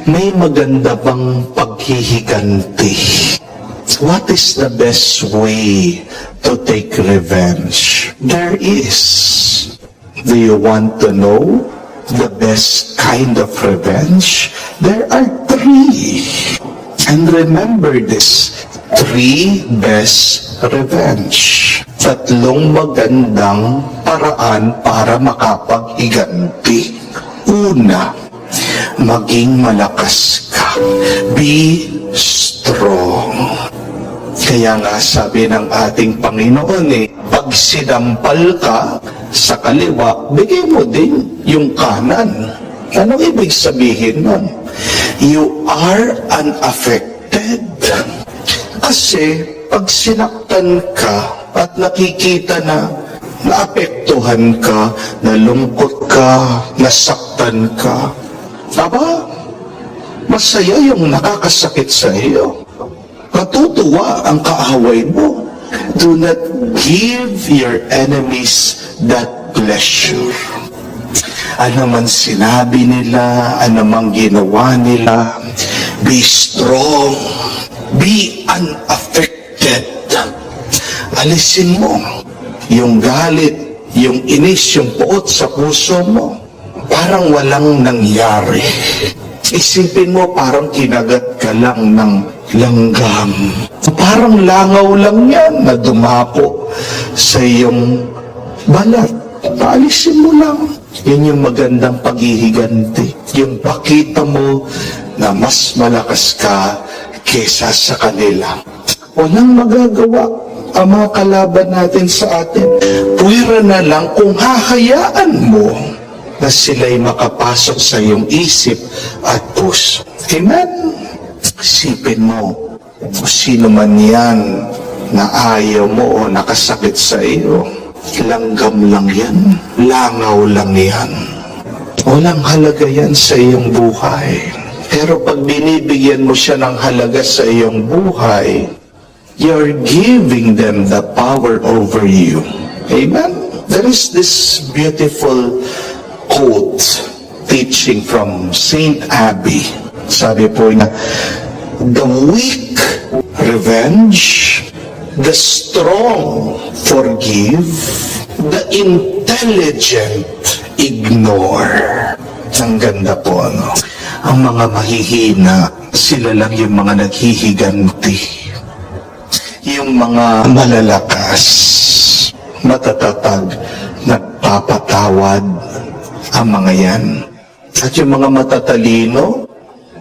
may maganda bang paghihiganti? What is the best way to take revenge? There is. Do you want to know the best kind of revenge? There are 3. And remember this, 3 best revenge. 3 magandang paraan para makapaghiganti. Una, maging malakas ka. Be strong. Kaya nga sabi ng ating Panginoon pag sinampal ka sa kaliwa, bigay mo din yung kanan. Anong ibig sabihin nun? You are unaffected. Kasi pag sinaktan ka at nakikita na naapektuhan ka, nalungkot ka, nasaktan ka, masaya yung nakakasakit sa iyo. Matutuwa ang kaaway mo. Do not give your enemies that pleasure. Ano man sinabi nila, ano man ginawa nila, be strong, be unaffected. Alisin mo yung galit, yung inis, yung puot sa puso mo. Parang walang nangyari. Isipin mo parang kinagat ka lang ng langgam. Parang langaw lang yan na dumapo sa iyong balat. Paalisin mo lang. Yun yung magandang paghihiganti. Yung pakita mo na mas malakas ka kesa sa kanila. Walang magagawa ang mga kalaban natin sa atin. Puwera na lang kung hahayaan mo na sila'y makapasok sa iyong isip at puso. Amen? Isipin mo, kung sino man yan na ayaw mo o nakasakit sa iyo, langgam lang yan, langaw lang yan. Walang halaga yan sa iyong buhay. Pero pag binibigyan mo siya ng halaga sa iyong buhay, you're giving them the power over you. Amen? There is this beautiful quote, teaching from Saint Abby. Sabi po niya, the weak revenge, the strong forgive, the intelligent ignore. Ang ganda po, no? Ang mga mahihina, sila lang yung mga naghihiganti. Yung mga malalakas, matatatag, nagpapatawad, ang mga yan. At yung mga matatalino,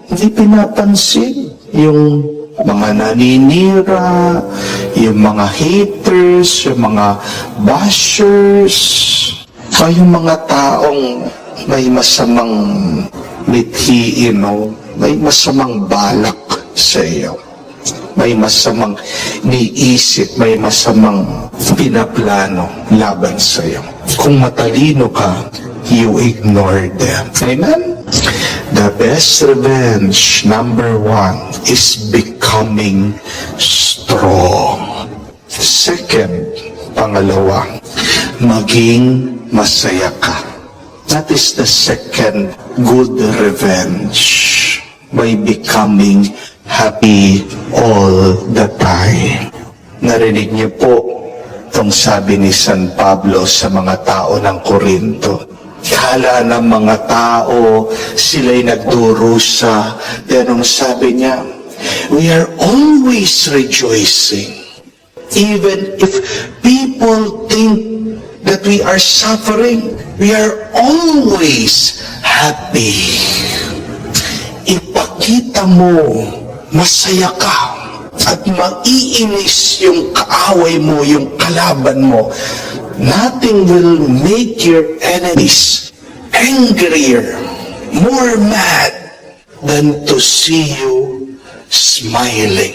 hindi pinapansin. Yung mga naninira, yung mga haters, yung mga bashers, o yung mga taong may masamang mithiin, may masamang balak sa iyo. May masamang niisip, may masamang pinaplano laban sa iyo. Kung matalino ka, you ignore them. Amen? The best revenge, number 1, is becoming strong. Second, pangalawa, maging masaya ka. That is the second good revenge, by becoming happy all the time. Narinig niyo po itong sabi ni San Pablo sa mga tao ng Corinto. Kala ng mga tao, sila'y nagdurusa. Ganong sabi niya, we are always rejoicing. Even if people think that we are suffering, we are always happy. Ipakita mo, masaya ka, at maiinis yung kaaway mo, yung kalaban mo. Nothing will make your enemies angrier, more mad, than to see you smiling,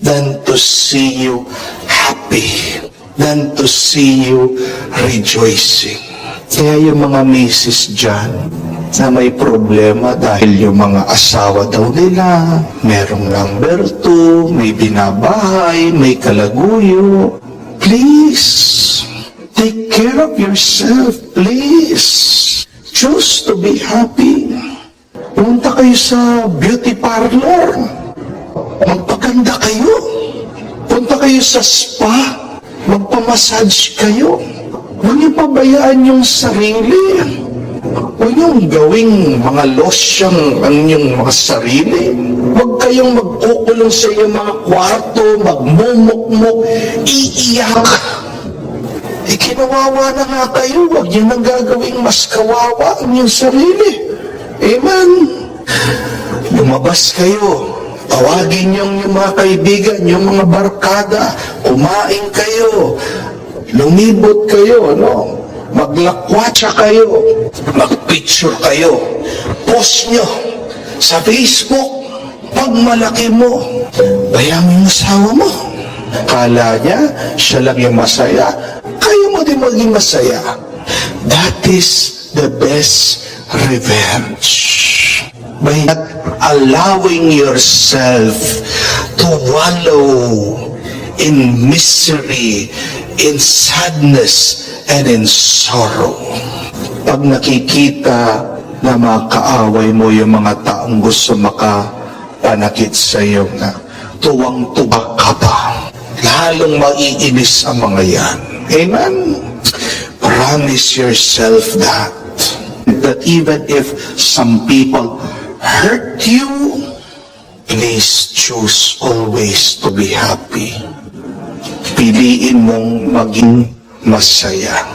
than to see you happy, than to see you rejoicing. Kaya yung mga misis dyan na may problema dahil yung mga asawa daw nila, merong number 2, may binabahay, may kalaguyo, please, take care of yourself, please. Choose to be happy. Punta kayo sa beauty parlor. Magpaganda kayo. Punta kayo sa spa. Magpamassage kayo. Huwag niyo pabayaan yung sarili. Huwag niyong gawing mga losyang ang inyong mga sarili. Huwag kayong magkukulong sa inyong mga kwarto, magmumukmuk, iiyak. Ikinawawa na nga kayo. Huwag niyo nang gagawing mas kawawa ang inyong sarili. Amen. Lumabas kayo. Tawagin yung mga kaibigan, yung mga barkada. Kumain kayo. Lumibot kayo, no? Maglakwatsa kayo. Magpicture kayo. Post nyo sa Facebook. Pag malaki mo, bayangin mo asawa mo. Kala niya, siya lang yung masaya. Kayo mo din maging masaya. That is the best revenge. By not allowing yourself to wallow in misery, in sadness, and in sorrow. Pag nakikita na mga kaaway mo yung mga taong gusto makapanakit sa iyo na tuwang-tuwa ka pa, lalong maiinis ang mga yan. Amen? Promise yourself that even if some people hurt you, please choose always to be happy. Piliin mong maging masaya.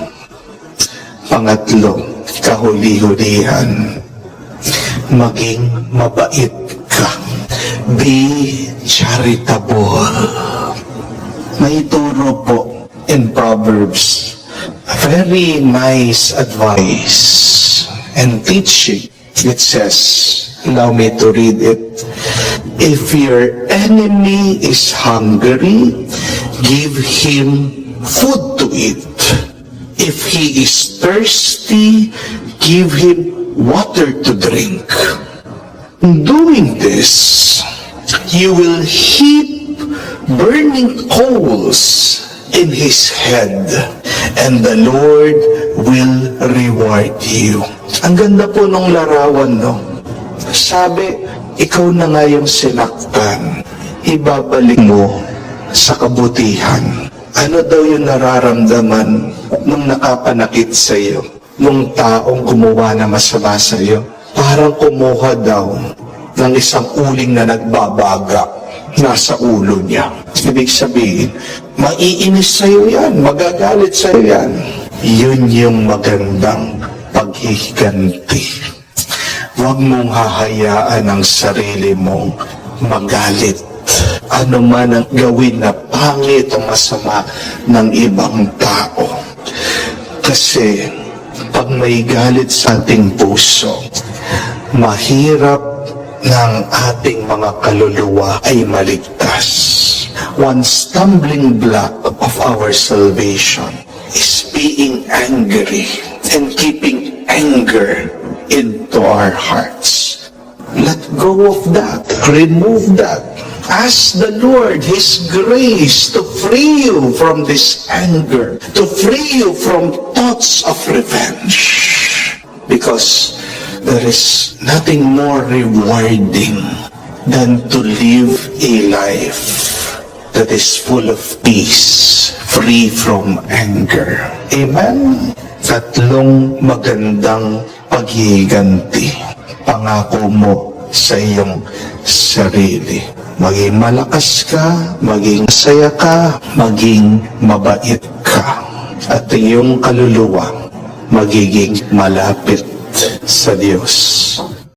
Pangatlo, kahuli-hulihan, maging mabait ka. Be charitable. May turo po in Proverbs, very nice advice and teaching. It says, allow me to read it. If your enemy is hungry, give him food to eat. If he is thirsty, give him water to drink. In doing this, you will heap burning coals in his head, and the Lord will reward you. Ang ganda po nung larawan, no? Sabi, ikaw na nga yung sinaktan, ibabalik mo sa kabutihan. Ano daw yung nararamdaman nung nakapanakit sa iyo, nung taong gumawa na masama sa iyo? Parang kumuha daw ng isang uling na nagbabaga nasa ulo niya. Ibig sabihin, maiinis sa iyo yan, magagalit sa iyo yan. Yun yung magandang paghihiganti. Huwag mong hahayaan ang sarili mong magalit. Ano man ang gawin na pangit o masama ng ibang tao. Kasi pag may galit sa ating puso, mahirap ng ating mga kaluluwa ay maligtas. One stumbling block of our salvation is being angry and keeping anger into our hearts. Let go of that. Remove that. Ask the Lord His grace to free you from this anger, to free you from thoughts of revenge. Because there is nothing more rewarding than to live a life that is full of peace, free from anger. Amen? Tatlong magandang paghihiganti. Pangako mo sa iyong sarili. Maging malakas ka, maging saya ka, maging mabait ka. At iyong kaluluwa magiging malapit sa Diyos.